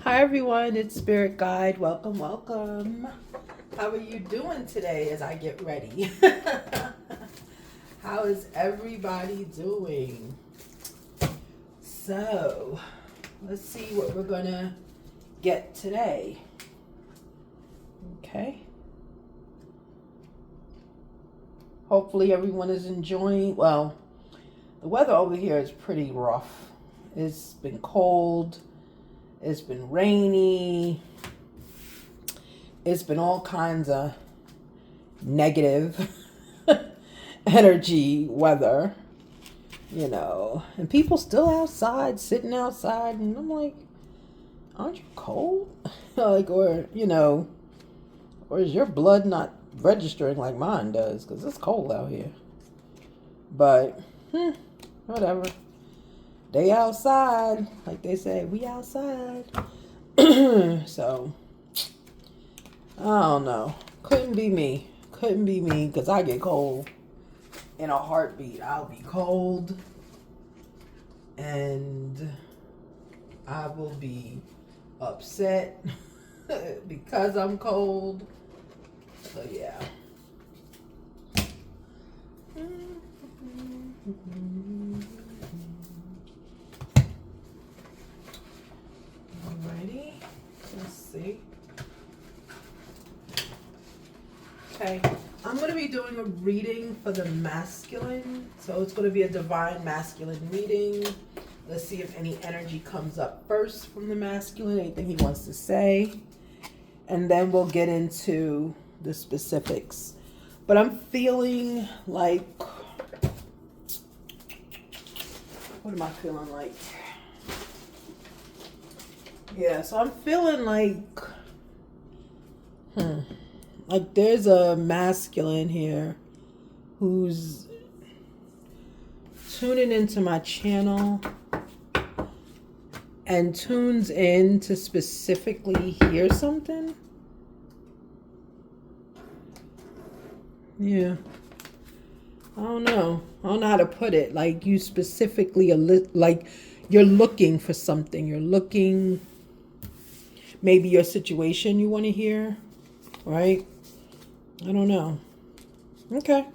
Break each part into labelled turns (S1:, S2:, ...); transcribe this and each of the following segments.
S1: Hi everyone, it's Spirit Guide. Welcome, welcome. How are you doing today as I get ready? How is everybody doing? So, let's see what we're gonna get today. Okay. Hopefully everyone is enjoying. Well, the weather over here is pretty rough. It's been cold. It's been rainy. It's been all kinds of negative energy weather, and people still outside, sitting outside, and I'm like, aren't you cold? Or is your blood not registering like mine does? Because it's cold out here. But, whatever. They outside, like they say, we outside. So, I don't know. Couldn't be me. Because I get cold in a heartbeat. I'll be cold. And I will be upset because I'm cold. So, yeah. Alrighty. Let's see. Okay, I'm going to be doing a reading for the masculine. So it's going to be a divine masculine reading. Let's see if any energy comes up first from the masculine, anything he wants to say. And then we'll get into the specifics. But I'm feeling like, what am I feeling like? Yeah, so I'm feeling like, like there's a masculine here who's tuning into my channel and tunes in to specifically hear something. Yeah. I don't know how to put it. Like you specifically, like you're looking for something. You're looking, maybe your situation you want to hear, right? I don't know. Okay.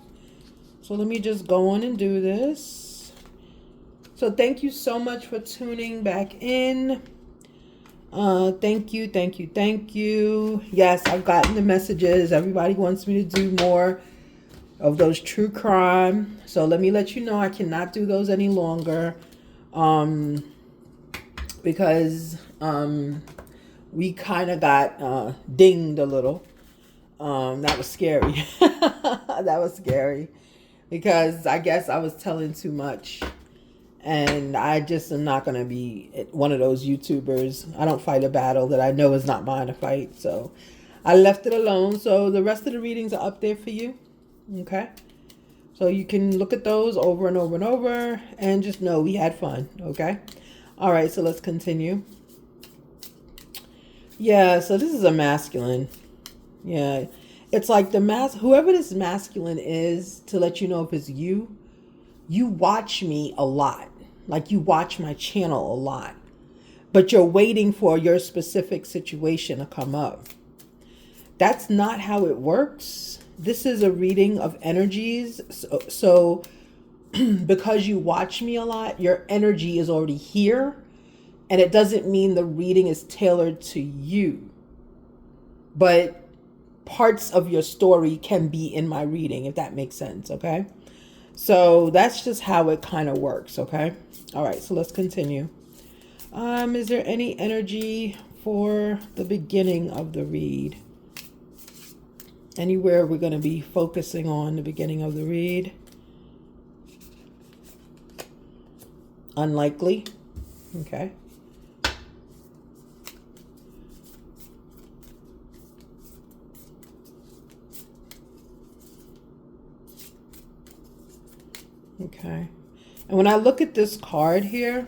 S1: So let me just go on and do this. So thank you so much for tuning back in. Thank you. Yes, I've gotten the messages. Everybody wants me to do more of those true crime. So let me let you know I cannot do those any longer. Because we kind of got dinged a little. That was scary. That was scary because I guess I was telling too much, and I just am not going to be one of those YouTubers. I don't fight a battle that I know is not mine to fight. So I left it alone. So the rest of the readings are up there for you. Okay. So you can look at those over and over and over and just know we had fun. Okay. All right. So let's continue. Yeah. So this is a masculine. Yeah, it's like whoever this masculine is, to let you know if it's you watch me a lot. Like you watch my channel a lot, but you're waiting for your specific situation to come up. That's not how it works. This is a reading of energies. So because you watch me a lot, your energy is already here, and it doesn't mean the reading is tailored to you. But parts of your story can be in my reading, if that makes sense, okay? So that's just how it kind of works, okay? All right, so let's continue. Is there any energy for the beginning of the read? Anywhere we're going to be focusing on the beginning of the read? Unlikely. Okay. Okay. And when I look at this card here,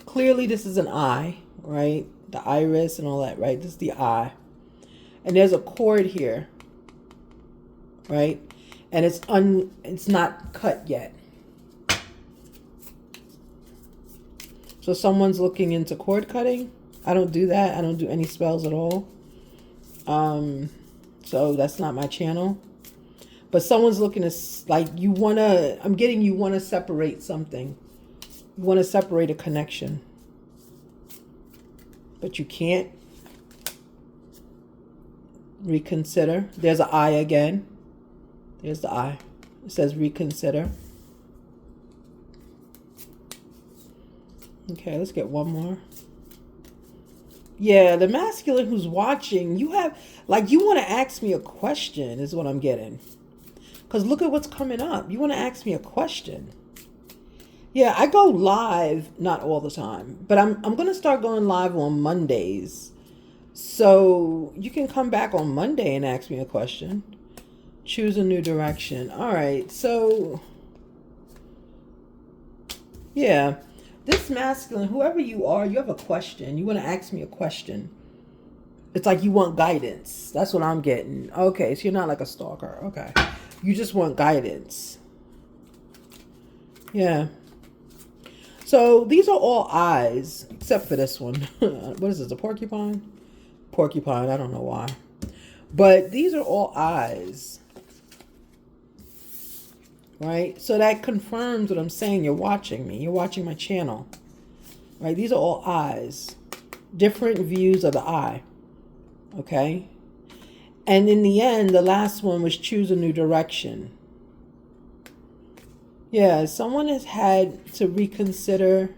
S1: clearly this is an eye, right? The iris and all that, right? This is the eye. And there's a cord here, right? And it's not cut yet. So someone's looking into cord cutting. I don't do that. I don't do any spells at all. So that's not my channel. But someone's looking to, like, you want to, I'm getting you want to separate something. You want to separate a connection. But you can't. Reconsider. There's an I again. There's the I. It says reconsider. Okay, let's get one more. Yeah, the masculine who's watching, you have, like, you want to ask me a question is what I'm getting. Because look at what's coming up. You want to ask me a question. Yeah, I go live, not all the time, but I'm going to start going live on Mondays. So you can come back on Monday and ask me a question. Choose a new direction. All right, so yeah. This masculine, whoever you are, you have a question. You want to ask me a question. It's like you want guidance. That's what I'm getting. Okay, so you're not like a stalker. Okay. You just want guidance. Yeah. So these are all eyes, except for this one. What is this, a porcupine? Porcupine, I don't know why. But these are all eyes. Right? So that confirms what I'm saying. You're watching me. You're watching my channel. Right? These are all eyes. Different views of the eye. Okay? And in the end, the last one was choose a new direction. Yeah, someone has had to reconsider.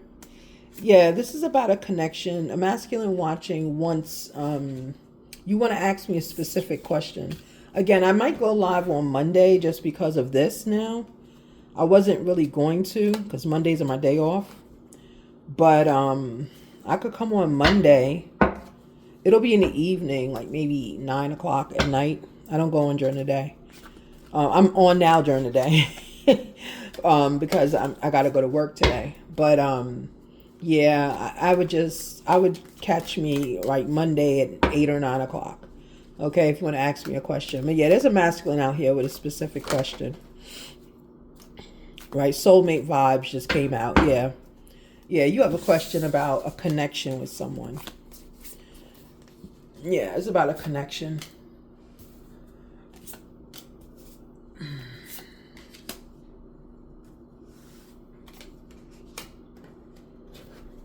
S1: Yeah, this is about a connection. A masculine watching wants, you want to ask me a specific question. Again, I might go live on Monday just because of this now. I wasn't really going to because Mondays are my day off. But I could come on Monday. It'll be in the evening, like maybe 9 o'clock at night. I don't go on during the day. I'm on now during the day because I got to go to work today. But yeah, I would catch me like Monday at 8 or 9 o'clock. Okay, if you want to ask me a question. But yeah, there's a masculine out here with a specific question. Right, soulmate vibes just came out. Yeah. Yeah, you have a question about a connection with someone. Yeah, it's about a connection.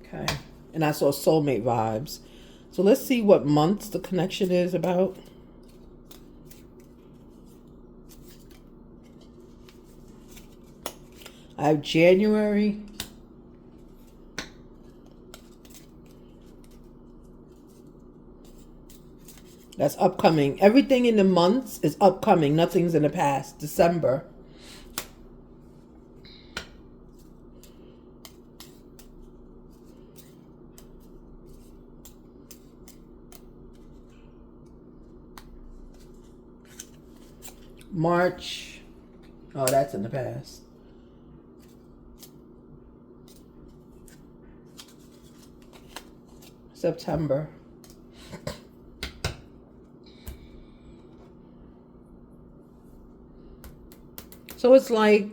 S1: Okay, and I saw soulmate vibes. So let's see what months the connection is about. I have January. That's upcoming. Everything in the months is upcoming. Nothing's in the past. December. March. Oh, that's in the past. September. So it's like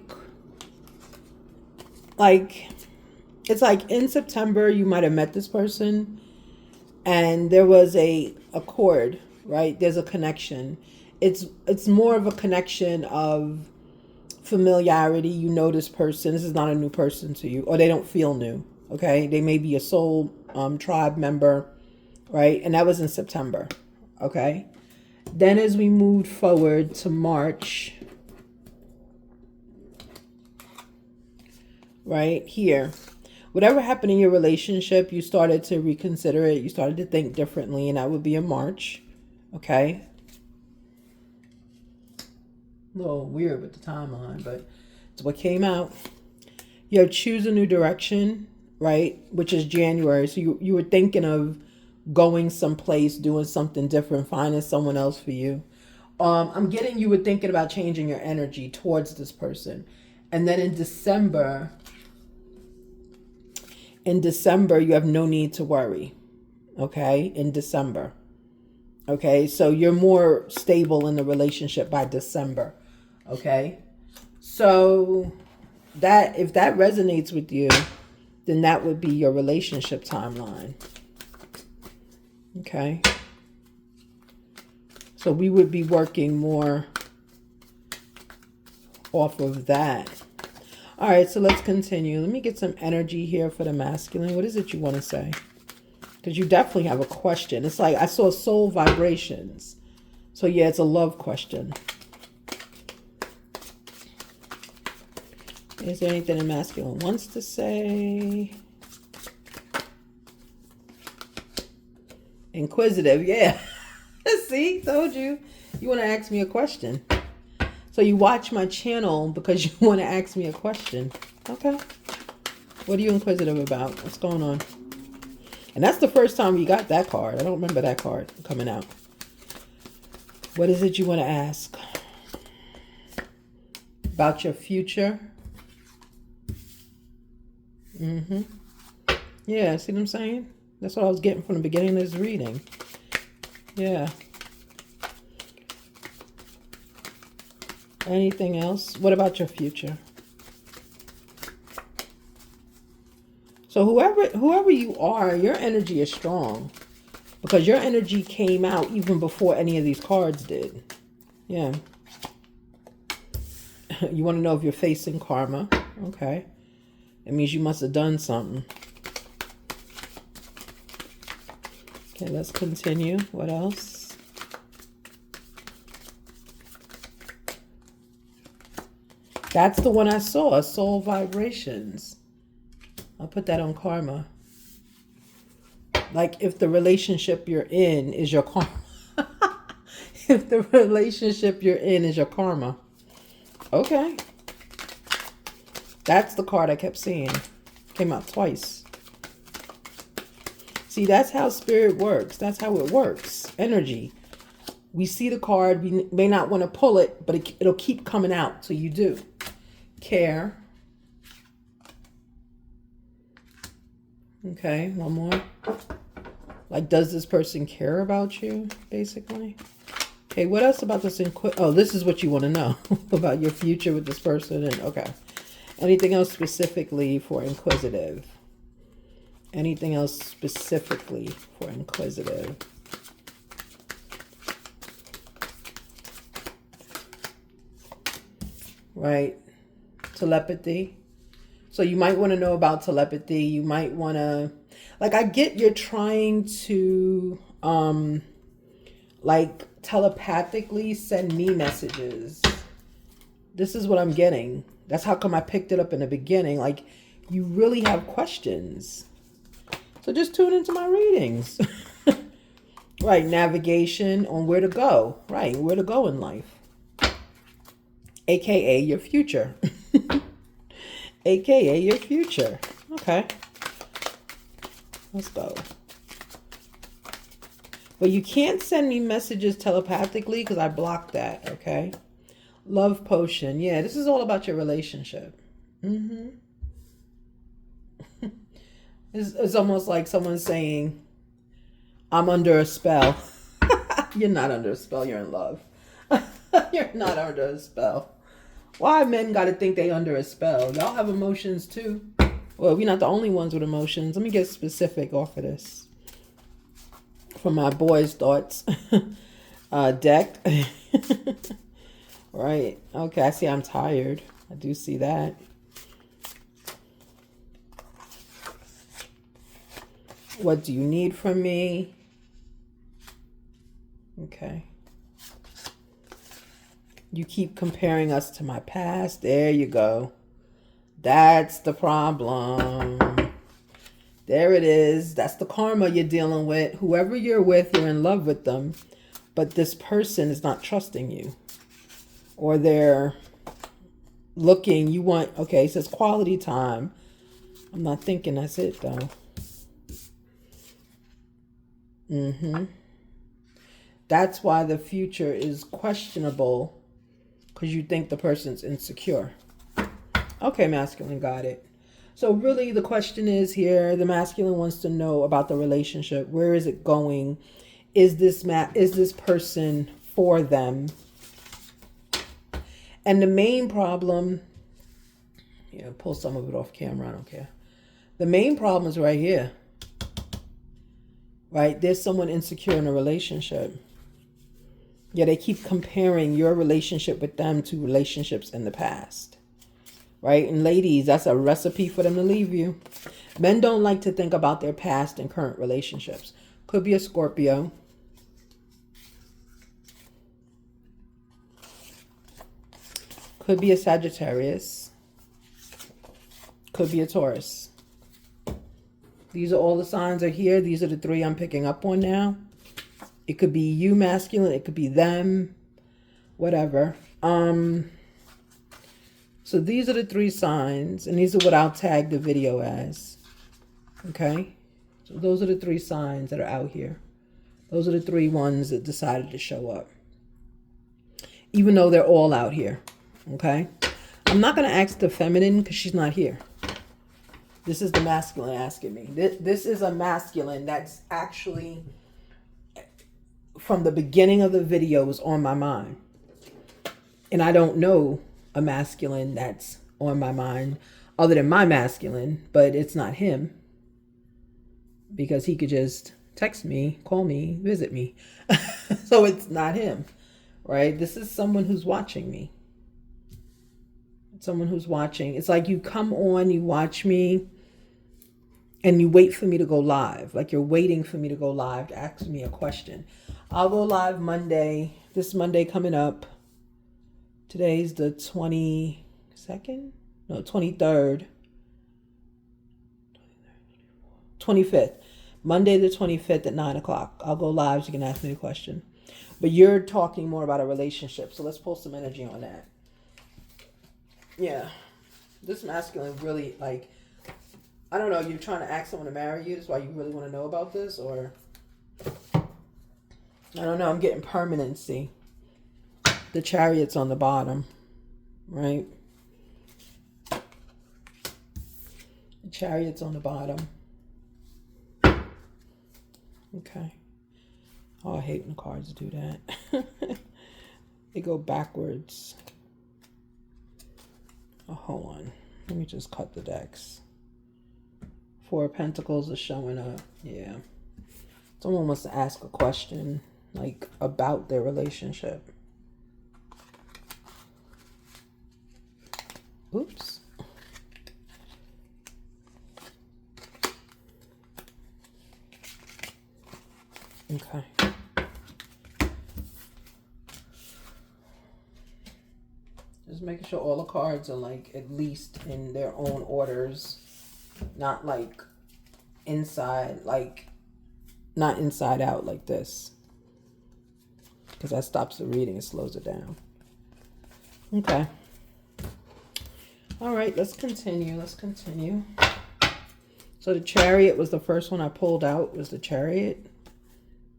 S1: it's like in September you might have met this person and there was a accord, right? There's a connection. It's more of a connection of familiarity. You know this person. This is not a new person to you, or they don't feel new. Okay, they may be a soul tribe member, right? And that was in September. Okay, then as we moved forward to March, right here, whatever happened in your relationship, you started to reconsider it. You started to think differently, and that would be in March. Okay. A little weird with the timeline, but it's what came out. You have choose a new direction, right? Which is January. So you were thinking of going someplace, doing something different, finding someone else for you. I'm getting you were thinking about changing your energy towards this person. And then in December, you have no need to worry. Okay? In December. Okay? So you're more stable in the relationship by December. Okay? So that if that resonates with you, then that would be your relationship timeline. Okay. So we would be working more off of that. All right, so let's continue. Let me get some energy here for the masculine. What is it you want to say? Because you definitely have a question. It's like I saw soul vibrations. So yeah, it's a love question. Is there anything the masculine wants to say? Inquisitive, yeah. See, told you. You want to ask me a question. So you watch my channel because you want to ask me a question. Okay. What are you inquisitive about? What's going on? And that's the first time you got that card. I don't remember that card coming out. What is it you want to ask? About your future? Mm-hmm. Yeah, see what I'm saying? That's what I was getting from the beginning of this reading. Yeah. Anything else? What about your future? So whoever you are, your energy is strong. Because your energy came out even before any of these cards did. Yeah. You want to know if you're facing karma. Okay. It means you must have done something. Okay, let's continue. What else? That's the one I saw. Soul vibrations. I'll put that on karma. Like if the relationship you're in is your karma. If the relationship you're in is your karma. Okay. That's the card I kept seeing. Came out twice. See, that's how spirit works. That's how it works. Energy. We see the card. We may not want to pull it, but it'll keep coming out. So you do. Care. Okay, one more. Like, does this person care about you, basically? Okay, what else about this? Oh, this is what you want to know about your future with this person. And okay. Anything else specifically for inquisitive? Anything else specifically for inquisitive? Right. Telepathy. So you might want to know about telepathy. You might want to, like, I get you're trying to, like, telepathically send me messages. This is what I'm getting. That's how come I picked it up in the beginning. Like, you really have questions. So just tune into my readings. Right, navigation on where to go. Right, where to go in life. AKA your future. AKA your future. Okay. Let's go. But you can't send me messages telepathically because I blocked that, okay? Love potion. Yeah, this is all about your relationship. Mm-hmm. It's almost like someone saying, I'm under a spell. You're not under a spell. You're in love. You're not under a spell. Why men got to think they under a spell? Y'all have emotions too. Well, we're not the only ones with emotions. Let me get specific off of this. From my boys' thoughts. Deck. Right. Okay, I see I'm tired. I do see that. What do you need from me? Okay. You keep comparing us to my past. There you go. That's the problem. There it is. That's the karma you're dealing with. Whoever you're with, you're in love with them. But this person is not trusting you. Or they're looking. You want, okay, it says quality time. I'm not thinking that's it, though. Mm-hmm. That's why the future is questionable. Because you think the person's insecure. Okay, masculine, got it. So really the question is here, the masculine wants to know about the relationship. Where is it going? Is this person for them? And the main problem, yeah, pull some of it off camera, I don't care. The main problem is right here. right? There's someone insecure in a relationship. Yeah, they keep comparing your relationship with them to relationships in the past, right? And ladies, that's a recipe for them to leave you. Men don't like to think about their past and current relationships. Could be a Scorpio. Could be a Sagittarius. Could be a Taurus. These are all the signs are here. These are the three I'm picking up on now. It could be you masculine. It could be them. Whatever. So these are the three signs. And these are what I'll tag the video as. Okay? So those are the three signs that are out here. Those are the three ones that decided to show up. Even though they're all out here. Okay? I'm not going to ask the feminine because she's not here. This is the masculine asking me. This is a masculine that's actually, from the beginning of the video, was on my mind. And I don't know a masculine that's on my mind other than my masculine, but it's not him. Because he could just text me, call me, visit me. So it's not him, right? This is someone who's watching me. Someone who's watching. It's like you come on, you watch me, and you wait for me to go live. Like you're waiting for me to go live to ask me a question. I'll go live Monday. This Monday coming up. Today's the 22nd? No, 23rd. 25th. Monday the 25th at 9 o'clock. I'll go live so you can ask me a question. But you're talking more about a relationship. So let's pull some energy on that. Yeah. This masculine really, like, I don't know, you're trying to ask someone to marry you. That's why you really want to know about this, or I don't know, I'm getting permanency. The Chariot's on the bottom, right? The Chariot's on the bottom. Okay. Oh, I hate when cards do that. They go backwards. Oh, hold on. Let me just cut the decks. Four of Pentacles is showing up. Yeah. Someone wants to ask a question, like, about their relationship. Oops. Okay. Just making sure all the cards are, like, at least in their own orders. Not, like, inside, like, not inside out like this. Because that stops the reading and slows it down. Okay. All right, let's continue. Let's continue. So the Chariot was the first one I pulled out, was the Chariot.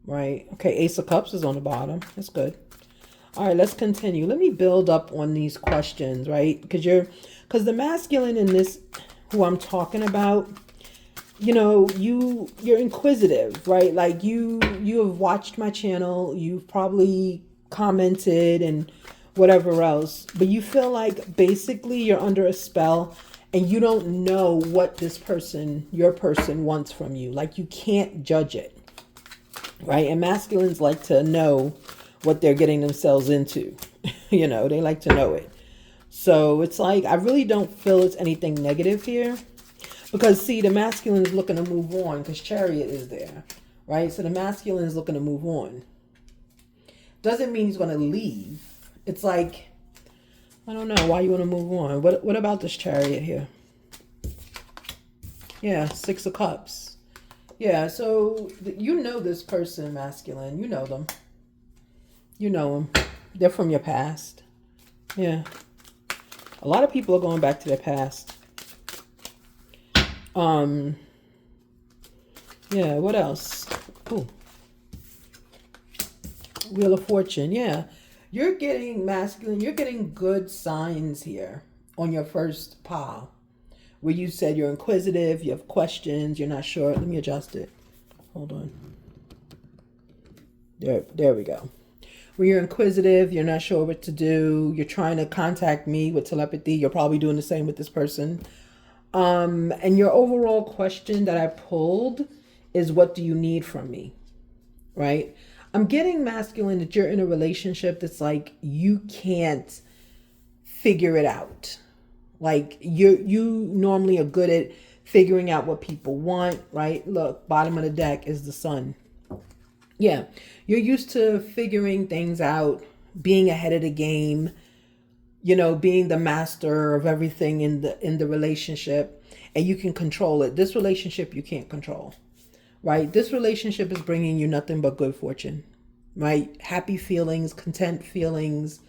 S1: Right. Okay, Ace of Cups is on the bottom. That's good. All right, let's continue. Let me build up on these questions, right? Because the masculine in this, who I'm talking about, you know, you're inquisitive, right? Like you have watched my channel, you've probably commented and whatever else, but you feel like basically you're under a spell and you don't know what this person, your person, wants from you. Like you can't judge it, right? And masculines like to know what they're getting themselves into. You know, they like to know it. So it's like, I really don't feel it's anything negative here. Because, see, the masculine is looking to move on because Chariot is there, right? So the masculine is looking to move on. Doesn't mean he's going to leave. It's like, I don't know why you want to move on. What about this Chariot here? Yeah, Six of Cups. Yeah, so you know this person, masculine. You know them. You know them. They're from your past. Yeah. A lot of people are going back to their past. Yeah, what else? Ooh. Wheel of Fortune. Yeah. You're getting masculine. You're getting good signs here on your first pile. Where you said you're inquisitive, you have questions, you're not sure. Let me adjust it. Hold on. There we go. Where you're inquisitive, you're not sure what to do, you're trying to contact me with telepathy, you're probably doing the same with this person. And your overall question that I pulled is what do you need from me, right? I'm getting masculine that you're in a relationship that's like you can't figure it out. Like you normally are good at figuring out what people want, right? Look, bottom of the deck is the sun. Yeah, you're used to figuring things out, being ahead of the game, being the master of everything in the relationship, and you can control it. This relationship you can't control, right? This relationship is bringing you nothing but good fortune, right? Happy feelings, content feelings,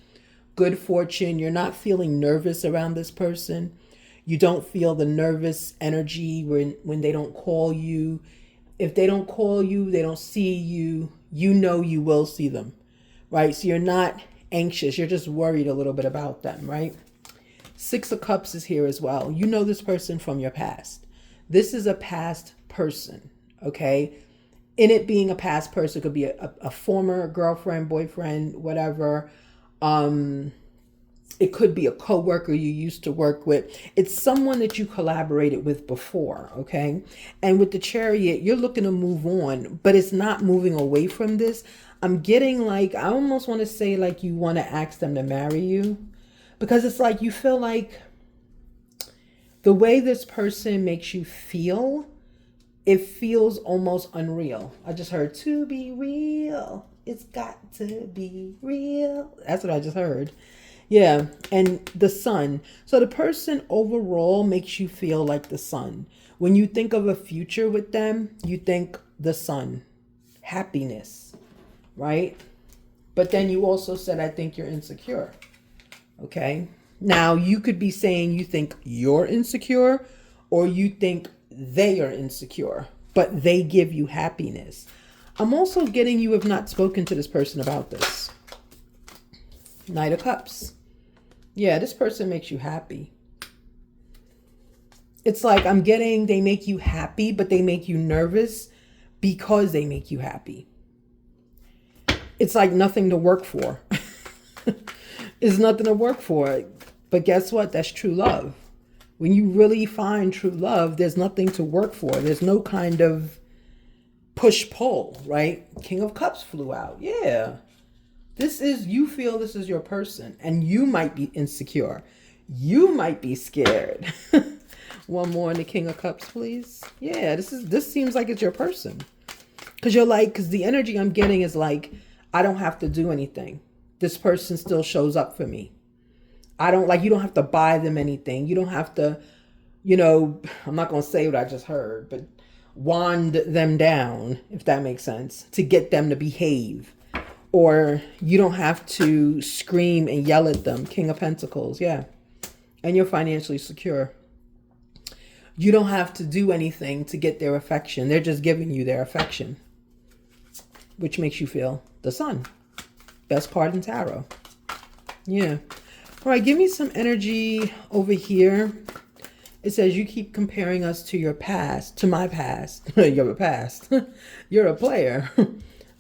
S1: good fortune. You're not feeling nervous around this person. You don't feel the nervous energy when they don't call you. If they don't call you, they don't see you, you will see them, right? So you're not anxious. You're just worried a little bit about them, right? Six of Cups is here as well. You know this person from your past. This is a past person, okay? In it being a past person, it could be a former girlfriend, boyfriend, whatever. It could be a coworker you used to work with. It's someone that you collaborated with before, okay? And with the Chariot, you're looking to move on, but it's not moving away from this. I'm getting like, I almost want to say like you want to ask them to marry you, because it's like you feel like the way this person makes you feel, it feels almost unreal. I just heard to be real. It's got to be real. That's what I just heard. Yeah, and the sun. So the person overall makes you feel like the sun. When you think of a future with them, you think the sun, happiness, right? But then you also said, I think you're insecure. Okay. Now you could be saying you think you're insecure, or you think they are insecure, but they give you happiness. I'm also getting you have not spoken to this person about this. Knight of Cups. Yeah, this person makes you happy. It's like I'm getting they make you happy, but they make you nervous because they make you happy. It's like nothing to work for. It's nothing to work for. But guess what? That's true love. When you really find true love, there's nothing to work for. There's no kind of push-pull, right? King of Cups flew out. Yeah. You feel this is your person, and you might be insecure. You might be scared. One more in the King of Cups, please. Yeah, this seems like it's your person. Because the energy I'm getting is like, I don't have to do anything. This person still shows up for me. You don't have to buy them anything. You don't have to, I'm not going to say what I just heard, but wand them down, if that makes sense, to get them to behave. Or you don't have to scream and yell at them. King of Pentacles, yeah. And you're financially secure. You don't have to do anything to get their affection. They're just giving you their affection, which makes you feel the sun. Best card in tarot. Yeah. All right, give me some energy over here. It says you keep comparing us to your past, to my past. You're a past. You're a player.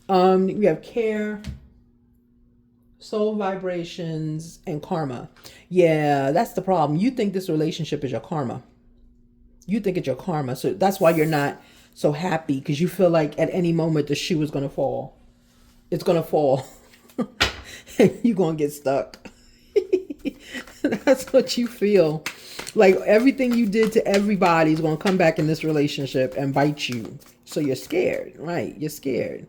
S1: We have care, soul vibrations, and karma. Yeah, that's the problem. You think this relationship is your karma. You think it's your karma. So that's why you're not so happy, because you feel like at any moment the shoe is going to fall. It's going to fall. You're going to get stuck. That's what you feel. Like everything you did to everybody is going to come back in this relationship and bite you. So you're scared, right? You're scared.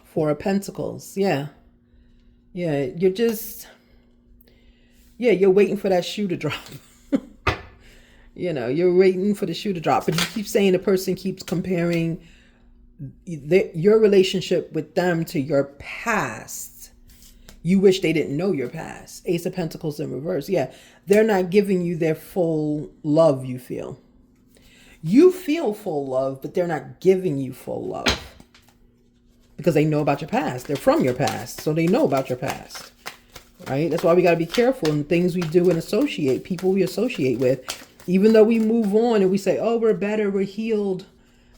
S1: Four of Pentacles. Yeah. Yeah. You're waiting for that shoe to drop. You're waiting for the shoe to drop. But you keep saying the person keeps comparing your relationship with them to your past. You wish they didn't know your past. Ace of Pentacles in reverse. Yeah. They're not giving you their full love, you feel. You feel full love, but they're not giving you full love. Because they know about your past. They're from your past. So they know about your past. Right? That's why we got to be careful in things we do and associate. People we associate with. Even though we move on and we say, oh, we're better. We're healed.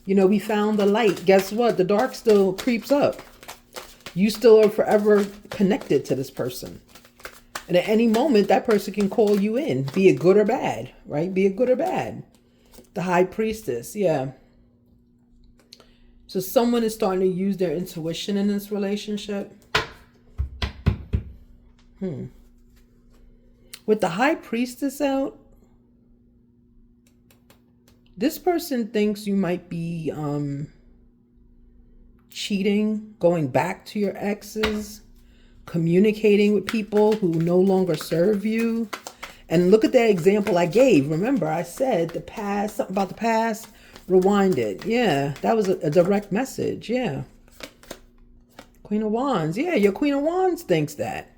S1: We found the light. Guess what? The dark still creeps up. You still are forever connected to this person. And at any moment, that person can call you in. Be it good or bad. Right? Be it good or bad. The High Priestess. Yeah. So someone is starting to use their intuition in this relationship. With the High Priestess out, this person thinks you might be cheating, going back to your exes, communicating with people who no longer serve you. And look at that example I gave. Remember, I said the past, something about the past, rewind it. Yeah, that was a direct message. Yeah. Queen of Wands. Yeah, your Queen of Wands thinks that.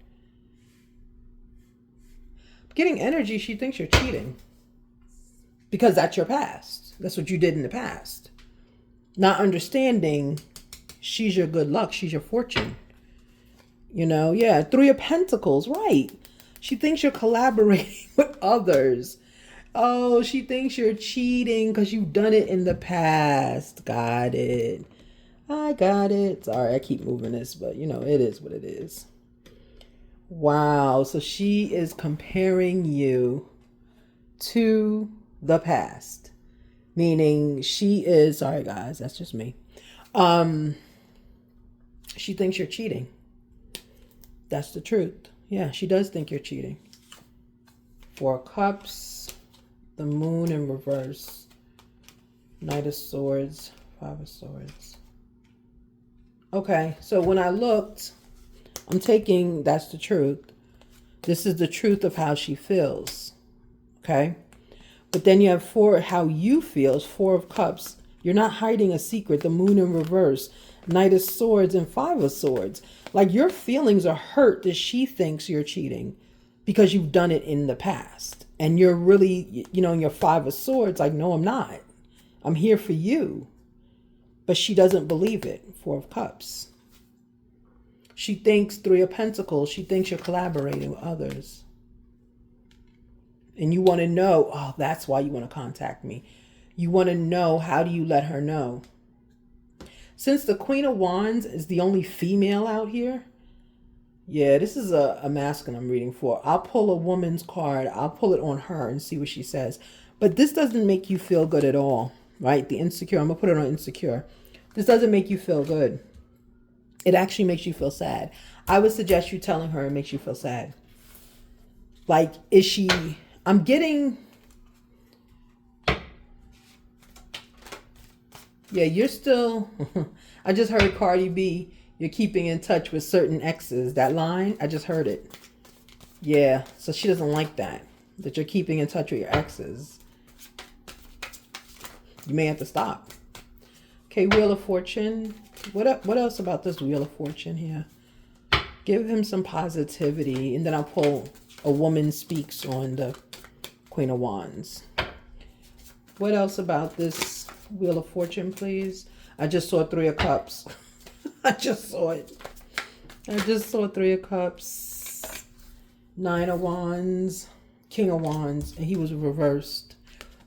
S1: Getting energy, she thinks you're cheating. Because that's your past. That's what you did in the past. Not understanding she's your good luck. She's your fortune. You know, yeah. Three of Pentacles, right. She thinks you're collaborating with others. Oh, she thinks you're cheating because you've done it in the past. Got it. I got it. Sorry, I keep moving this, but you know, it is what it is. Wow. So she is comparing you to the past. Meaning she is, sorry guys, that's just me. She thinks you're cheating. That's the truth. Yeah, she does think you're cheating. Four of Cups, the Moon in reverse, Knight of Swords, Five of Swords. Okay, so when I looked, I'm taking, that's the truth. This is the truth of how she feels. Okay? But then you have four, how you feel, Four of Cups. You're not hiding a secret. The Moon in reverse, Knight of Swords, and Five of Swords. Like your feelings are hurt that she thinks you're cheating because you've done it in the past. And you're really, you know, in your Five of Swords, like, no, I'm not. I'm here for you. But she doesn't believe it. Four of Cups. She thinks Three of Pentacles. She thinks you're collaborating with others. And you want to know, oh, that's why you want to contact me. You want to know, how do you let her know? Since the Queen of Wands is the only female out here, yeah, this is a masculine I'm reading for. I'll pull a woman's card. I'll pull it on her and see what she says. But this doesn't make you feel good at all, right? The insecure, I'm going to put it on insecure. This doesn't make you feel good. It actually makes you feel sad. I would suggest you telling her it makes you feel sad. Like, is she... I'm getting... Yeah, you're still... I just heard Cardi B, you're keeping in touch with certain exes. That line, I just heard it. Yeah, so she doesn't like that. That you're keeping in touch with your exes. You may have to stop. Okay, Wheel of Fortune. What else about this Wheel of Fortune here? Give him some positivity. And then I'll pull A Woman Speaks on the Queen of Wands. What else about this Wheel of Fortune, please? I just saw Three of Cups. I just saw it. I just saw Three of Cups. Nine of Wands. King of Wands. And he was reversed.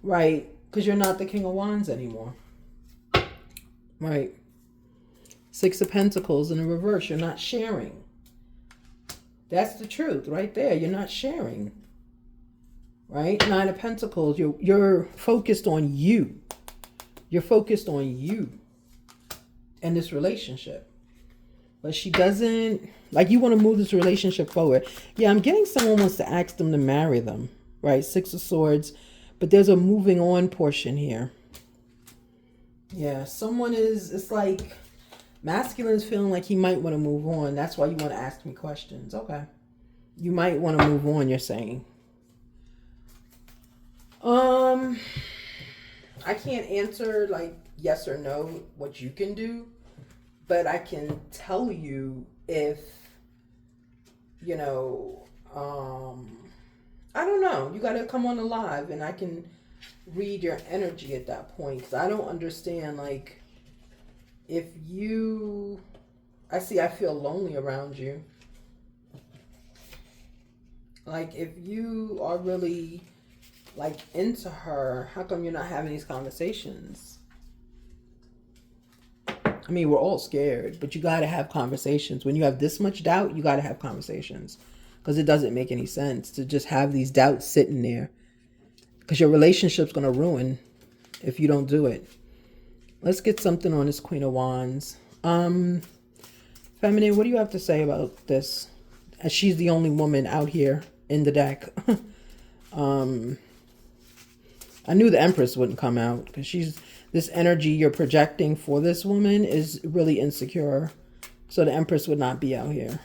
S1: Right. Because you're not the King of Wands anymore. Right. Six of Pentacles in the reverse. You're not sharing. That's the truth right there. You're not sharing. Right? Nine of Pentacles. You're focused on you. You're focused on you and this relationship. But she doesn't... Like, you want to move this relationship forward. Yeah, I'm getting someone wants to ask them to marry them. Right? Six of Swords. But there's a moving on portion here. Yeah, someone is... It's like... Masculine's feeling like he might want to move on. That's why you want to ask me questions. Okay. You might want to move on, you're saying. I can't answer like yes or no what you can do, but I can tell you if, you know, I don't know. You got to come on the live and I can read your energy at that point. Because I don't understand, like, if you, I feel lonely around you. Like, if you are really, like, into her, how come you're not having these conversations? I mean, we're all scared, but you got to have conversations. When you have this much doubt, you got to have conversations. Because it doesn't make any sense to just have these doubts sitting there. Because your relationship's going to ruin if you don't do it. Let's get something on this Queen of Wands. Feminine, what do you have to say about this? As she's the only woman out here in the deck. I knew the Empress wouldn't come out because this energy you're projecting for this woman is really insecure. So the Empress would not be out here.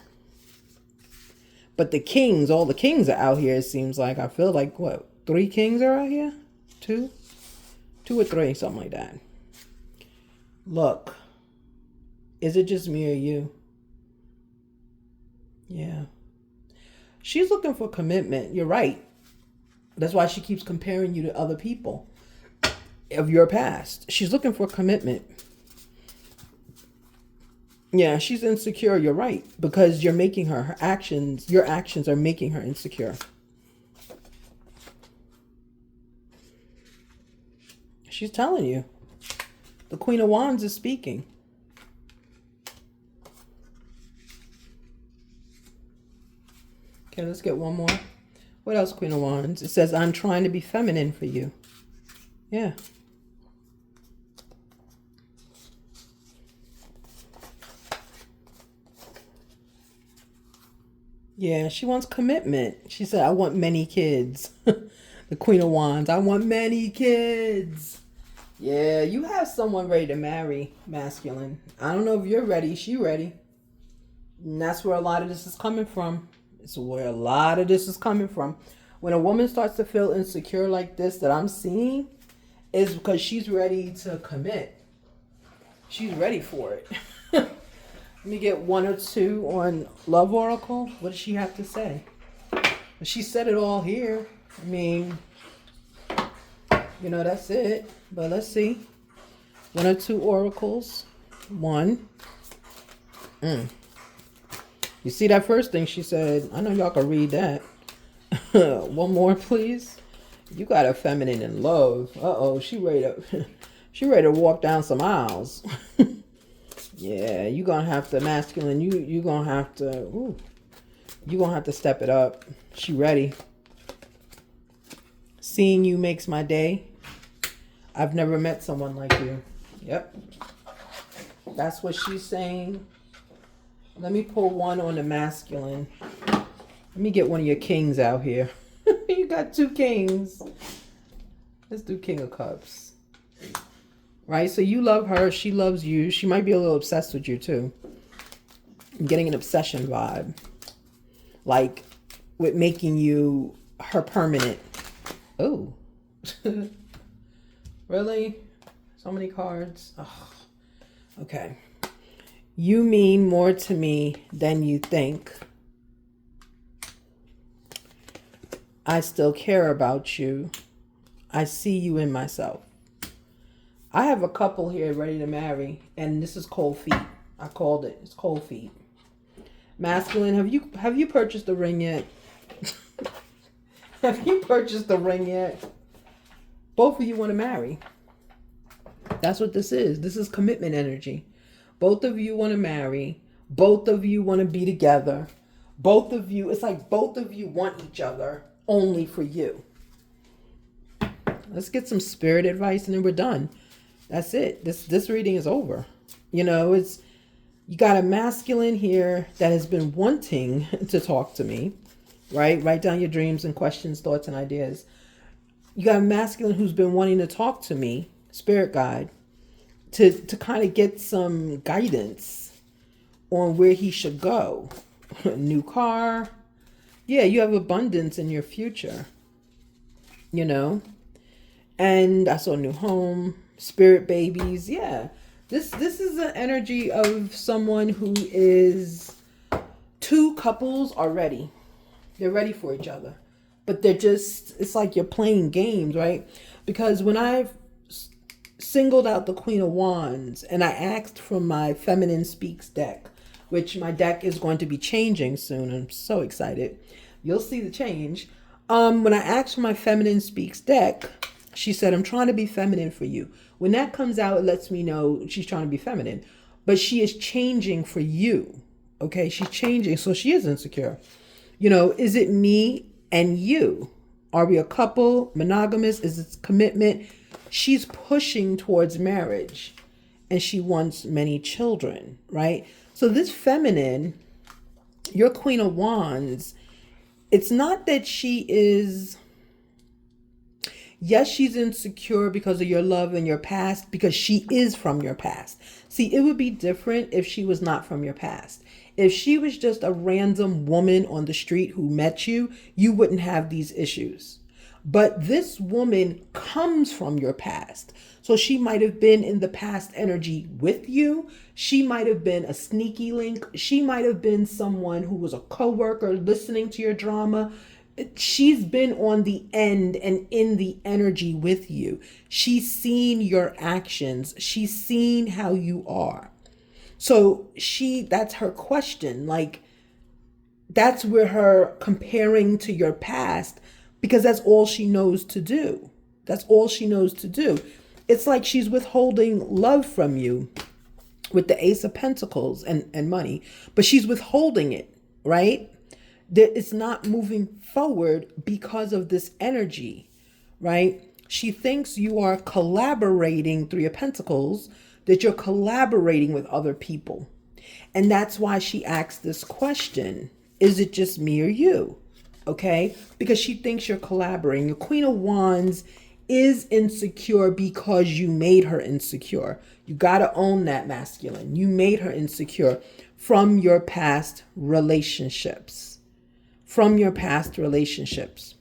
S1: But the kings, all the kings are out here, it seems like. I feel like, what, 3 kings are out here? 2? 2 or 3, something like that. Look, is it just me or you? Yeah. She's looking for commitment. You're right. That's why she keeps comparing you to other people of your past. She's looking for commitment. Yeah, she's insecure. You're right. Because you're making your actions are making her insecure. She's telling you. The Queen of Wands is speaking. Okay, let's get one more. What else, Queen of Wands? It says, I'm trying to be feminine for you. Yeah. Yeah, she wants commitment. She said, I want many kids. The Queen of Wands. I want many kids. Yeah, you have someone ready to marry, masculine. I don't know if you're ready. She ready. And that's where a lot of this is coming from. It's where a lot of this is coming from. When a woman starts to feel insecure like this that I'm seeing, is because she's ready to commit. She's ready for it. Let me get 1 or 2 on Love Oracle. What does she have to say? She said it all here. I mean, that's it. But let's see. 1 or 2 oracles. 1. You see that first thing she said? I know y'all can read that. 1 more, please. You got a feminine in love. Uh-oh, she ready to walk down some aisles. Yeah, you gonna have to masculine. You gonna have to. You gonna have to step it up. She ready. Seeing you makes my day. I've never met someone like you. Yep. That's what she's saying. Let me pull 1 on the masculine. Let me get one of your kings out here. You got 2 kings. Let's do King of Cups. Right? So you love her. She loves you. She might be a little obsessed with you too. I'm getting an obsession vibe. Like with making you her permanent. Oh. Really? So many cards. Oh. Okay. You mean more to me than you think. I still care about you. I see you in myself. I have a couple here ready to marry, and this is cold feet. I called it. It's cold feet. Masculine, have you purchased a ring yet? Have you purchased the ring yet? Both of you want to marry. That's what this is. This is commitment energy. Both of you want to marry. Both of you want to be together. Both of you, it's like both of you want each other only for you. Let's get some spirit advice and then we're done. That's it. This reading is over. You got a masculine here that has been wanting to talk to me, right? Write down your dreams and questions, thoughts, and ideas. You got a masculine who's been wanting to talk to me, spirit guide, to kind of get some guidance on where he should go. New car. Yeah, you have abundance in your future. And I saw a new home, spirit babies. Yeah. This is an energy of someone who is 2 couples are ready. They're ready for each other. But it's like you're playing games, right? Because when I've singled out the Queen of Wands and I asked from my Feminine Speaks deck, which my deck is going to be changing soon. I'm so excited. You'll see the change. When I asked for my Feminine Speaks deck, she said, I'm trying to be feminine for you. When that comes out, it lets me know she's trying to be feminine. But she is changing for you. Okay, she's changing. So she is insecure. Is it me and you? Are we a couple? Monogamous? Is it commitment? She's pushing towards marriage. and she wants many children, right? So this feminine, your Queen of Wands, it's not that she is, yes, she's insecure because of your love and your past, because she is from your past. See, it would be different if she was not from your past. If she was just a random woman on the street who met you, you wouldn't have these issues. But this woman comes from your past. So she might have been in the past energy with you. She might have been a sneaky link. She might have been someone who was a coworker listening to your drama. She's been on the end and in the energy with you. She's seen your actions. She's seen how you are. So that's her question. Like, that's where her comparing to your past, because that's all she knows to do. That's all she knows to do. It's like she's withholding love from you with the Ace of Pentacles and money, but she's withholding it, right? It's not moving forward because of this energy, right? She thinks you are collaborating, Three of Pentacles, that you're collaborating with other people. And that's why she asked this question. Is it just me or you? Okay? Because she thinks you're collaborating. Your Queen of Wands is insecure because you made her insecure. You got to own that, masculine. You made her insecure from your past relationships. From your past relationships.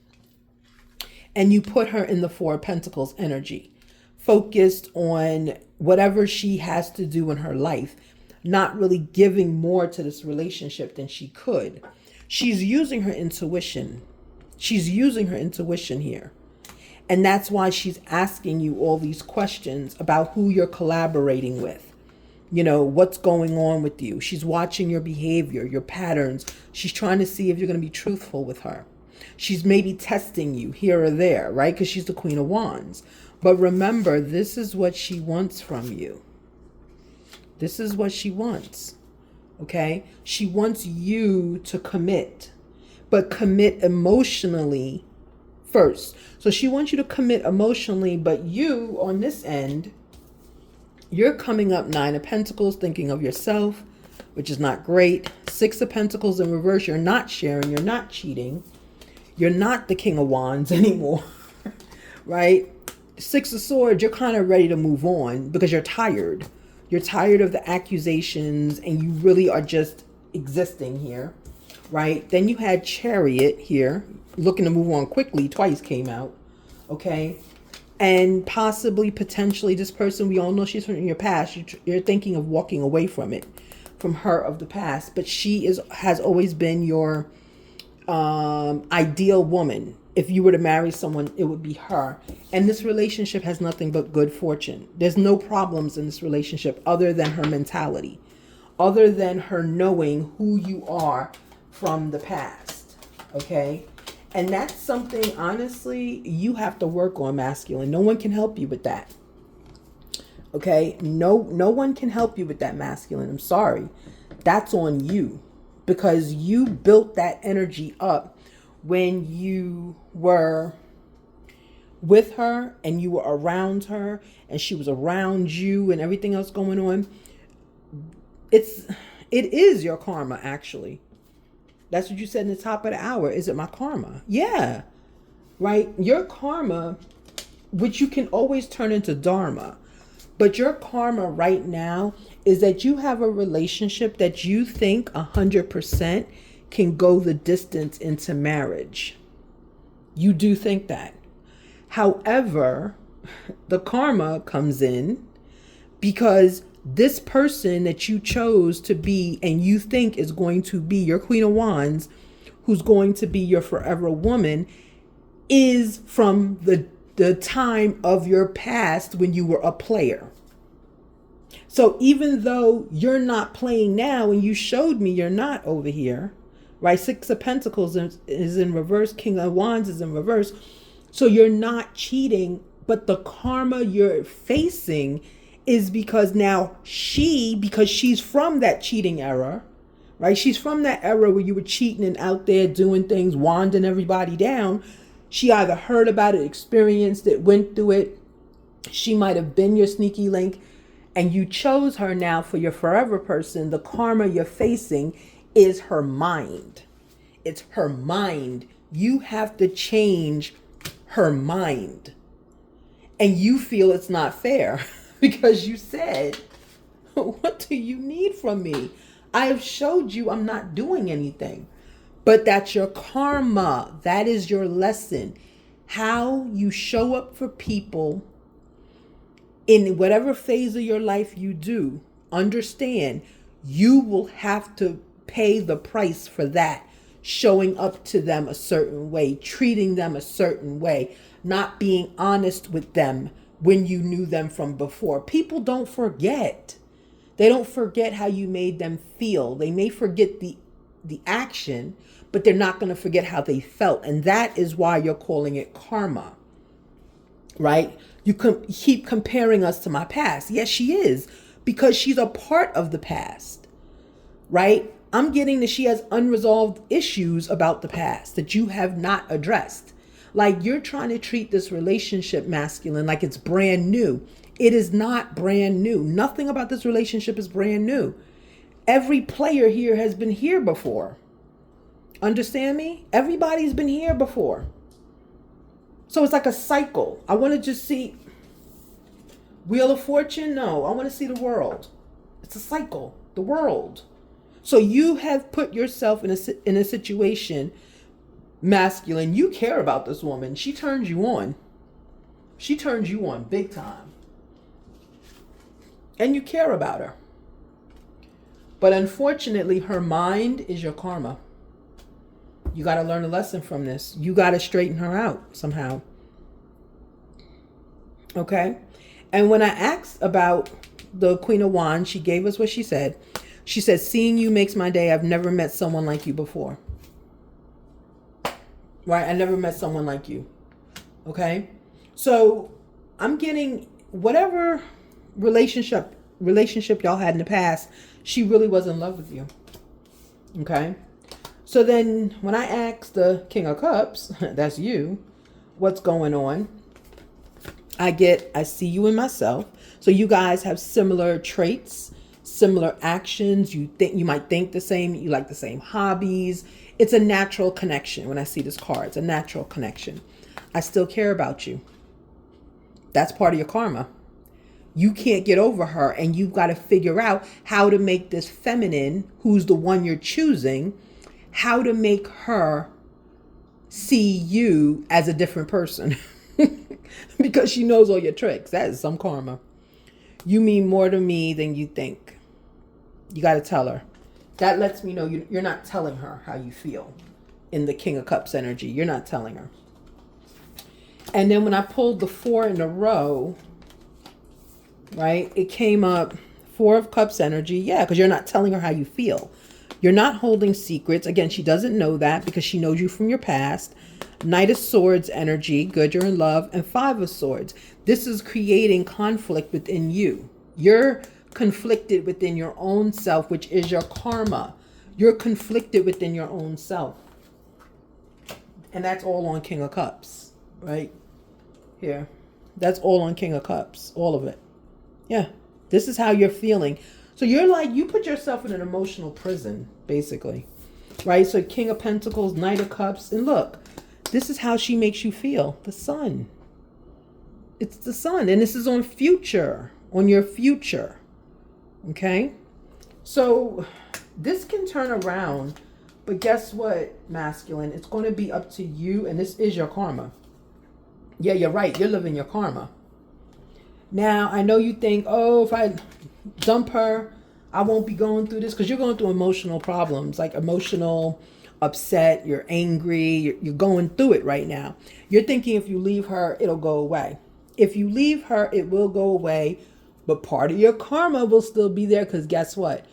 S1: And you put her in the Four of Pentacles energy, focused on whatever she has to do in her life, not really giving more to this relationship than she could. She's using her intuition. She's using her intuition here. And that's why she's asking you all these questions about who you're collaborating with. You know, what's going on with you. She's watching your behavior, your patterns. She's trying to see if you're going to be truthful with her. She's maybe testing you here or there, right? Because she's the Queen of Wands. But remember, this is what she wants from you. This is what she wants. Okay? She wants you to commit, but commit emotionally first. So she wants you to commit emotionally, but you on this end, you're coming up Nine of Pentacles, thinking of yourself, which is not great. Six of Pentacles in reverse, you're not sharing, you're not cheating. You're not the King of Wands anymore, right? Six of Swords, you're kind of ready to move on because you're tired. You're tired of the accusations and you really are just existing here, right? Then you had Chariot here, looking to move on quickly, twice came out, okay? And possibly, potentially, this person, we all know she's from your past. You're thinking of walking away from it, from her of the past. But she has always been your ideal woman. If you were to marry someone, it would be her. And this relationship has nothing but good fortune. There's no problems in this relationship other than her mentality, other than her knowing who you are from the past, okay? And that's something, honestly, you have to work on, masculine. No one can help you with that, okay? No one can help you with that, masculine. I'm sorry. That's on you because you built that energy up when you were with her and you were around her and she was around you and everything else going on. It is your karma, actually. That's what you said in the top of the hour. Is it my karma? Yeah, right? Your karma, which you can always turn into dharma, but your karma right now is that you have a relationship that you think 100% can go the distance into marriage. You do think that. However, the karma comes in because this person that you chose to be and you think is going to be your Queen of Wands, who's going to be your forever woman, is from the time of your past when you were a player. So even though you're not playing now and you showed me you're not over here, right? Six of Pentacles is in reverse. King of Wands is in reverse. So you're not cheating, but the karma you're facing is because now because she's from that cheating era, right? She's from that era where you were cheating and out there doing things, wanding everybody down. She either heard about it, experienced it, went through it. She might have been your sneaky link. and you chose her now for your forever person, the karma you're facing is her mind. It's her mind. You have to change her mind. And you feel it's not fair because you said, what do you need from me? I have showed you I'm not doing anything. But that's your karma. That is your lesson. How you show up for people in whatever phase of your life you do, understand you will have to pay the price for that. Showing up to them a certain way, treating them a certain way, not being honest with them when you knew them from before. People don't forget. They don't forget how you made them feel. They may forget the action, but they're not going to forget how they felt. And that is why you're calling it karma, right? You keep comparing us to my past. Yes, she is, because she's a part of the past, right? I'm getting that she has unresolved issues about the past that you have not addressed. Like, you're trying to treat this relationship, masculine, like it's brand new. It is not brand new. Nothing about this relationship is brand new. Every player here has been here before. Understand me? Everybody's been here before. So it's like a cycle. I want to just see Wheel of Fortune. No, I want to see the world. It's a cycle. The world. So you have put yourself in a situation, masculine. You care about this woman. She turns you on. She turns you on big time. And you care about her. But unfortunately, her mind is your karma. You got to learn a lesson from this. You got to straighten her out somehow. Okay? And when I asked about the Queen of Wands, she gave us what she said. She said, seeing you makes my day. I've never met someone like you before. Right? I never met someone like you. Okay? So I'm getting whatever relationship y'all had in the past, she really was in love with you. Okay? So then when I asked the King of Cups, that's you, what's going on? I see you in myself. So you guys have similar traits, similar actions. You might think the same. You like the same hobbies. It's a natural connection. When I see this card, it's a natural connection. I still care about you. That's part of your karma. You can't get over her, and you've got to figure out how to make this feminine, who's the one you're choosing, how to make her see you as a different person. Because she knows all your tricks. That is some karma. You mean more to me than you think. You got to tell her. That lets me know you're not telling her how you feel in the King of Cups energy. You're not telling her. And then when I pulled the 4 in a row, right, it came up 4 of Cups energy. Yeah, because you're not telling her how you feel. You're not holding secrets. Again, she doesn't know that because she knows you from your past. Knight of Swords energy. Good, you're in love. And 5 of Swords. This is creating conflict within you. You're conflicted within your own self, which is your karma. You're conflicted within your own self. And that's all on King of Cups, right? Here. That's all on King of Cups. All of it. Yeah. This is how you're feeling. So you're like, you put yourself in an emotional prison, basically. Right? So King of Pentacles, Knight of Cups. And look, this is how she makes you feel. The sun. It's the sun. And this is on future. On your future. Okay? So this can turn around. But guess what, masculine? It's going to be up to you. And this is your karma. Yeah, you're right. You're living your karma. Now, I know you think, oh, if I dump her, I won't be going through this. Because you're going through emotional problems. Like emotional upset. You're angry. You're going through it right now. You're thinking if you leave her, it'll go away. If you leave her, it will go away. But part of your karma will still be there. Because guess what?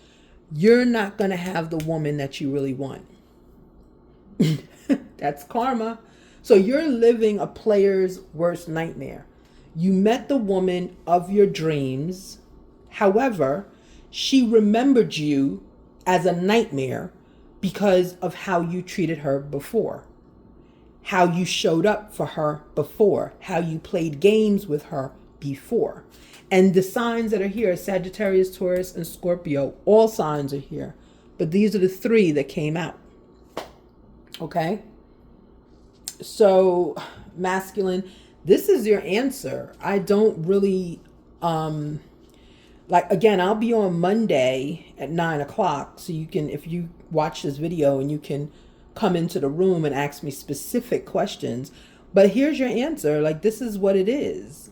S1: You're not going to have the woman that you really want. That's karma. So you're living a player's worst nightmare. You met the woman of your dreams. However, she remembered you as a nightmare because of how you treated her before. How you showed up for her before. How you played games with her before. And the signs that are here are Sagittarius, Taurus, and Scorpio. All signs are here. But these are the 3 that came out. Okay? So, masculine, this is your answer. I don't really, like, again, I'll be on Monday at 9 o'clock. So you can, if you watch this video, and you can come into the room and ask me specific questions. But here's your answer. Like, this is what it is.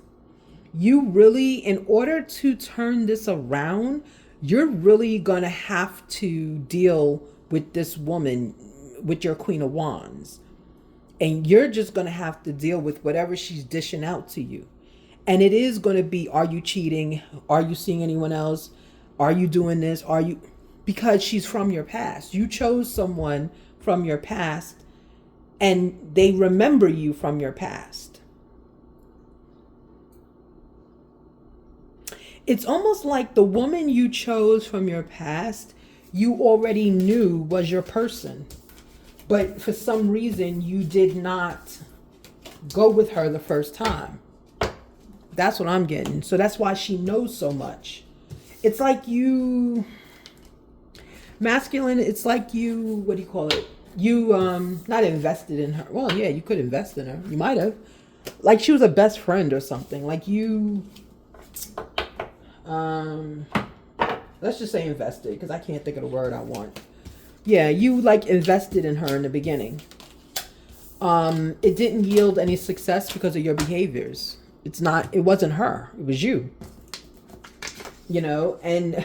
S1: You really, in order to turn this around, you're really going to have to deal with this woman, with your Queen of Wands. And you're just going to have to deal with whatever she's dishing out to you. And it is going to be, are you cheating? Are you seeing anyone else? Are you doing this? Are you... Because she's from your past. You chose someone from your past, and they remember you from your past. It's almost like the woman you chose from your past, you already knew was your person. But for some reason, you did not go with her the first time. That's what I'm getting. So that's why she knows so much. It's like you... Masculine, it's like you... What do you call it? You not invested in her. Well, yeah, you could invest in her. You might have. Like she was a best friend or something. Like you... let's just say invested, because I can't think of the word I want. Yeah, you like invested in her in the beginning. It didn't yield any success because of your behaviors. It wasn't her, it was you. You know, and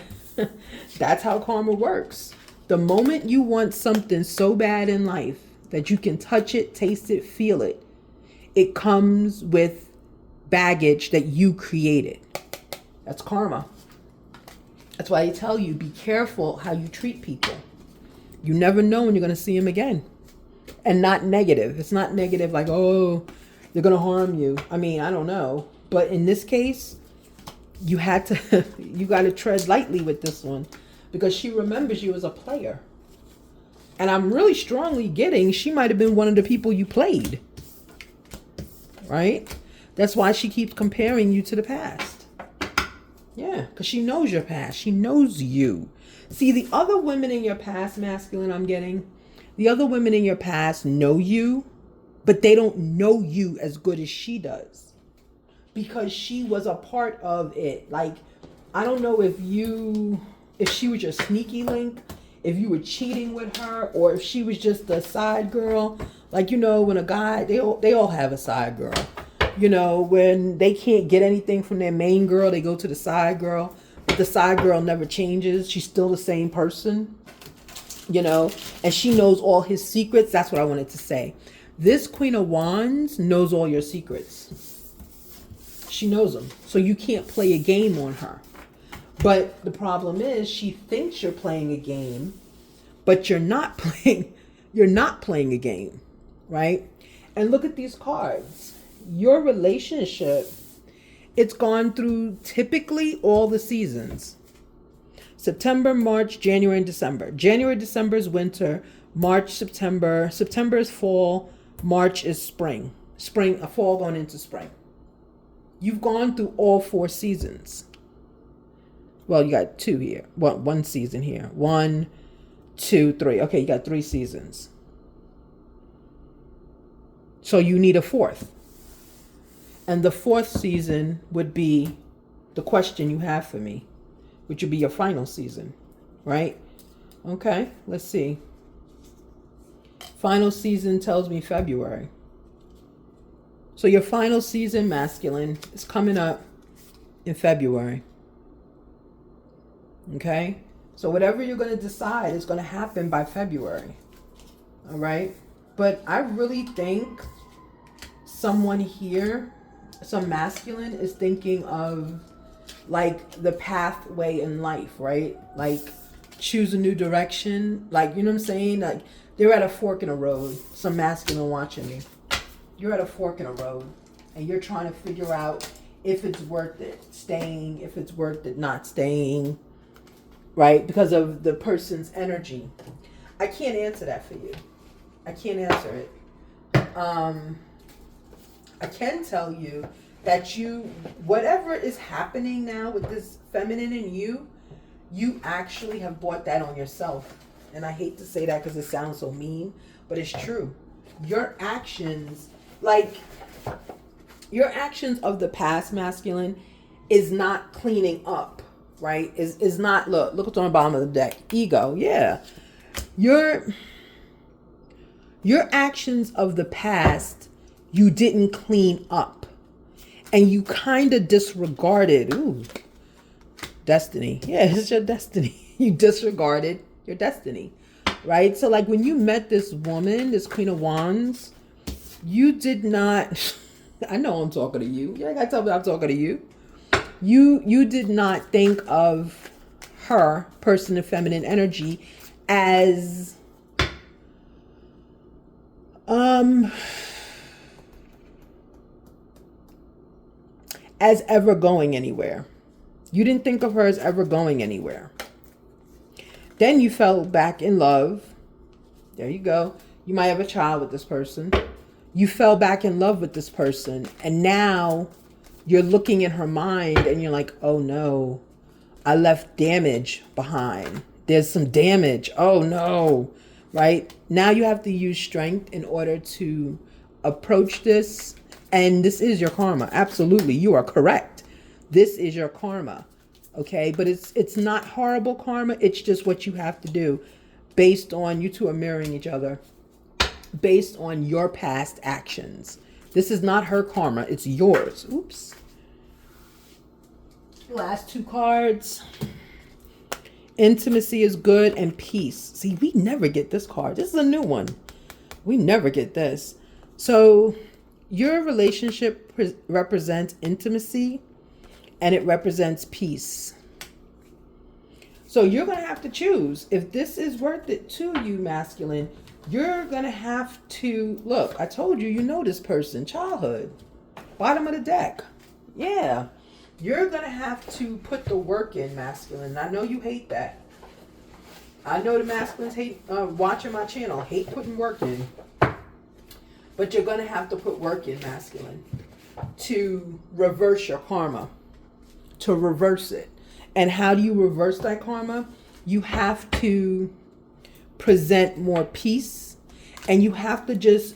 S1: that's how karma works. The moment you want something so bad in life that you can touch it, taste it, feel it, it comes with baggage that you created. That's karma. That's why I tell you, be careful how you treat people. You never know when you're going to see them again. And not negative. It's not negative like, oh, they're going to harm you. I mean, I don't know. But in this case, you got to tread lightly with this one, because she remembers you as a player. And I'm really strongly getting she might have been one of the people you played. Right? That's why she keeps comparing you to the past. Yeah, because she knows your past. She knows you. See, the other women in your past, masculine, I'm getting, the other women in your past know you, but they don't know you as good as she does, because she was a part of it. Like, I don't know if she was your sneaky link, if you were cheating with her, or if she was just a side girl. Like, you know, when a guy, they all have a side girl. You know, when they can't get anything from their main girl, they go to the side girl. But the side girl never changes. She's still the same person. You know, and she knows all his secrets. That's what I wanted to say. This Queen of Wands knows all your secrets. She knows them. So you can't play a game on her. But the problem is she thinks you're playing a game, but you're not playing a game, right? And look at these cards. Your relationship, it's gone through typically all the seasons. September, March, January, and December. January, December is winter. March, September. September is fall. March is spring. A fall going into spring. You've gone through all 4 seasons. Well, you got 2 here. Well, 1 season here. 1, 2, 3. Okay, you got 3 seasons. So you need a 4th. And the 4th season would be the question you have for me, which would be your final season, right? Okay, let's see. Final season tells me February. So your final season, masculine, is coming up in February. Okay? So whatever you're going to decide is going to happen by February. All right? But I really think someone here, some masculine, is thinking of like the pathway in life, right? Like choose a new direction. Like, you know what I'm saying? Like they're at a fork in a road. Some masculine watching me. You're at a fork in a road and you're trying to figure out if it's worth it staying, if it's worth it not staying, right? Because of the person's energy. I can't answer that for you. I can't answer it. I can tell you that you, whatever is happening now with this feminine in you, you actually have brought that on yourself. And I hate to say that because it sounds so mean, but it's true. Your actions, like your actions of the past, masculine, is not cleaning up, right? Is not, look what's on the bottom of the deck. Ego, yeah. Your actions of the past, you didn't clean up. And you kind of disregarded, destiny. Yeah, it's your destiny. You disregarded your destiny, right? So like when you met this woman, this Queen of Wands, you did not, I know I'm talking to you. You ain't gotta tell me I'm talking to you. You did not think of her, person of feminine energy, as ever going anywhere. You didn't think of her as ever going anywhere. Then you fell back in love. There you go. You might have a child with this person. You fell back in love with this person. And now you're looking in her mind and you're like, oh no, I left damage behind. There's some damage. Oh no, right? Now you have to use strength in order to approach this. And this is your karma. Absolutely. You are correct. This is your karma. Okay. But it's not horrible karma. It's just what you have to do based on, you two are mirroring each other, based on your past actions. This is not her karma. It's yours. Oops. Last two cards. Intimacy is good and peace. See, we never get this card. This is a new one. We never get this. So your relationship represents intimacy and it represents peace. So you're going to have to choose. If this is worth it to you, masculine, you're going to have to, look, I told you, you know this person, childhood, bottom of the deck. Yeah. You're going to have to put the work in, masculine. I know you hate that. I know the masculines hate watching my channel, hate putting work in. But you're going to have to put work in, masculine, to reverse your karma, to reverse it. And how do you reverse that karma? You have to present more peace. And you have to just,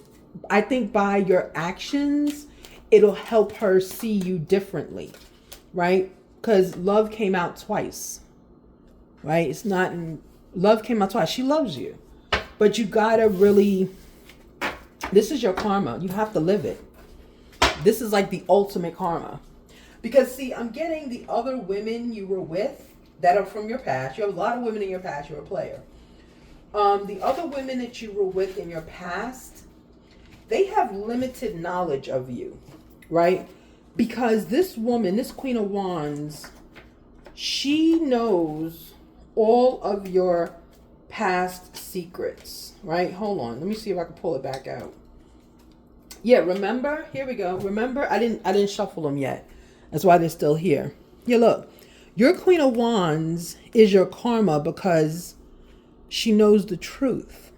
S1: I think by your actions, it'll help her see you differently, right? Because love came out twice, right? It's not, love came out twice. She loves you. But you got to really, this is your karma. You have to live it. This is like the ultimate karma. Because see, I'm getting the other women you were with that are from your past. You have a lot of women in your past. You're a player. The other women that you were with in your past, they have limited knowledge of you, right? Because this woman, this Queen of Wands, she knows all of your past secrets, right? Hold on. Let me see if I can pull it back out. Yeah, remember? Here we go. Remember? I didn't shuffle them yet. That's why they're still here. Yeah, look. Your Queen of Wands is your karma because she knows the truth.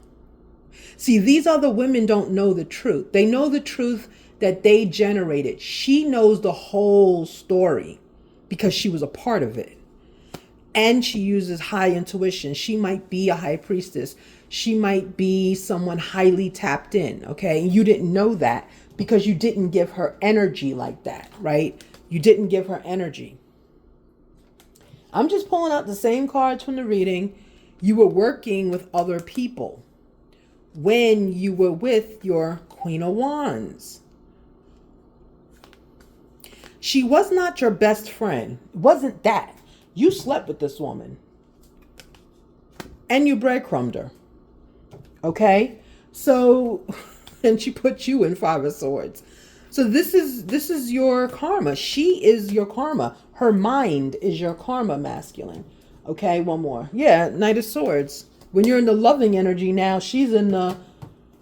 S1: See, these other women don't know the truth. They know the truth that they generated. She knows the whole story because she was a part of it. And she uses high intuition. She might be a high priestess. She might be someone highly tapped in, okay? You didn't know that because you didn't give her energy like that, right? You didn't give her energy. I'm just pulling out the same cards from the reading. You were working with other people when you were with your Queen of Wands. She was not your best friend. It wasn't that. You slept with this woman. And you breadcrumbed her. Okay? So, and she put you in Five of Swords. So this is your karma. She is your karma. Her mind is your karma, masculine. Okay, one more. Yeah, Knight of Swords. When you're in the loving energy now, she's in the,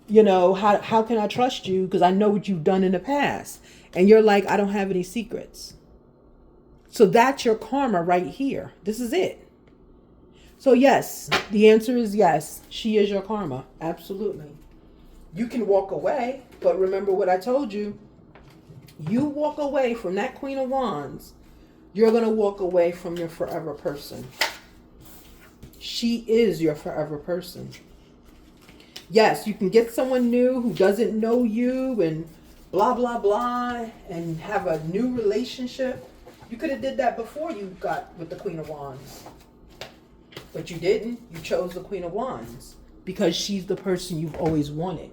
S1: how can I trust you? Because I know what you've done in the past. And you're like, I don't have any secrets. So that's your karma right here. This is it. So yes, the answer is yes. She is your karma. Absolutely. You can walk away, but remember what I told you. You walk away from that Queen of Wands, you're going to walk away from your forever person. She is your forever person. Yes, you can get someone new who doesn't know you and blah, blah, blah, and have a new relationship. You could have did that before you got with the Queen of Wands. But you didn't. You chose the Queen of Wands because she's the person you've always wanted.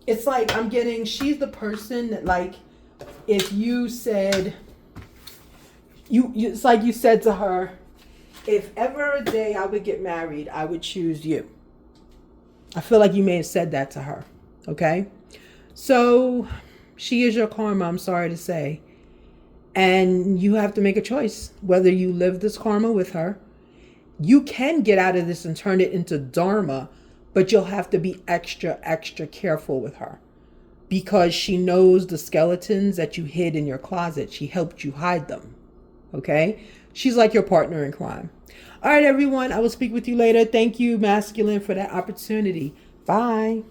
S1: It's like I'm getting, she's the person that, like, if you said, it's like you said to her, if ever a day I would get married, I would choose you. I feel like you may have said that to her. Okay? So she is your karma, I'm sorry to say. And you have to make a choice whether you live this karma with her. You can get out of this and turn it into dharma, but you'll have to be extra, extra careful with her because she knows the skeletons that you hid in your closet. She helped you hide them. Okay? She's like your partner in crime. All right, everyone. I will speak with you later. Thank you, masculine, for that opportunity. Bye.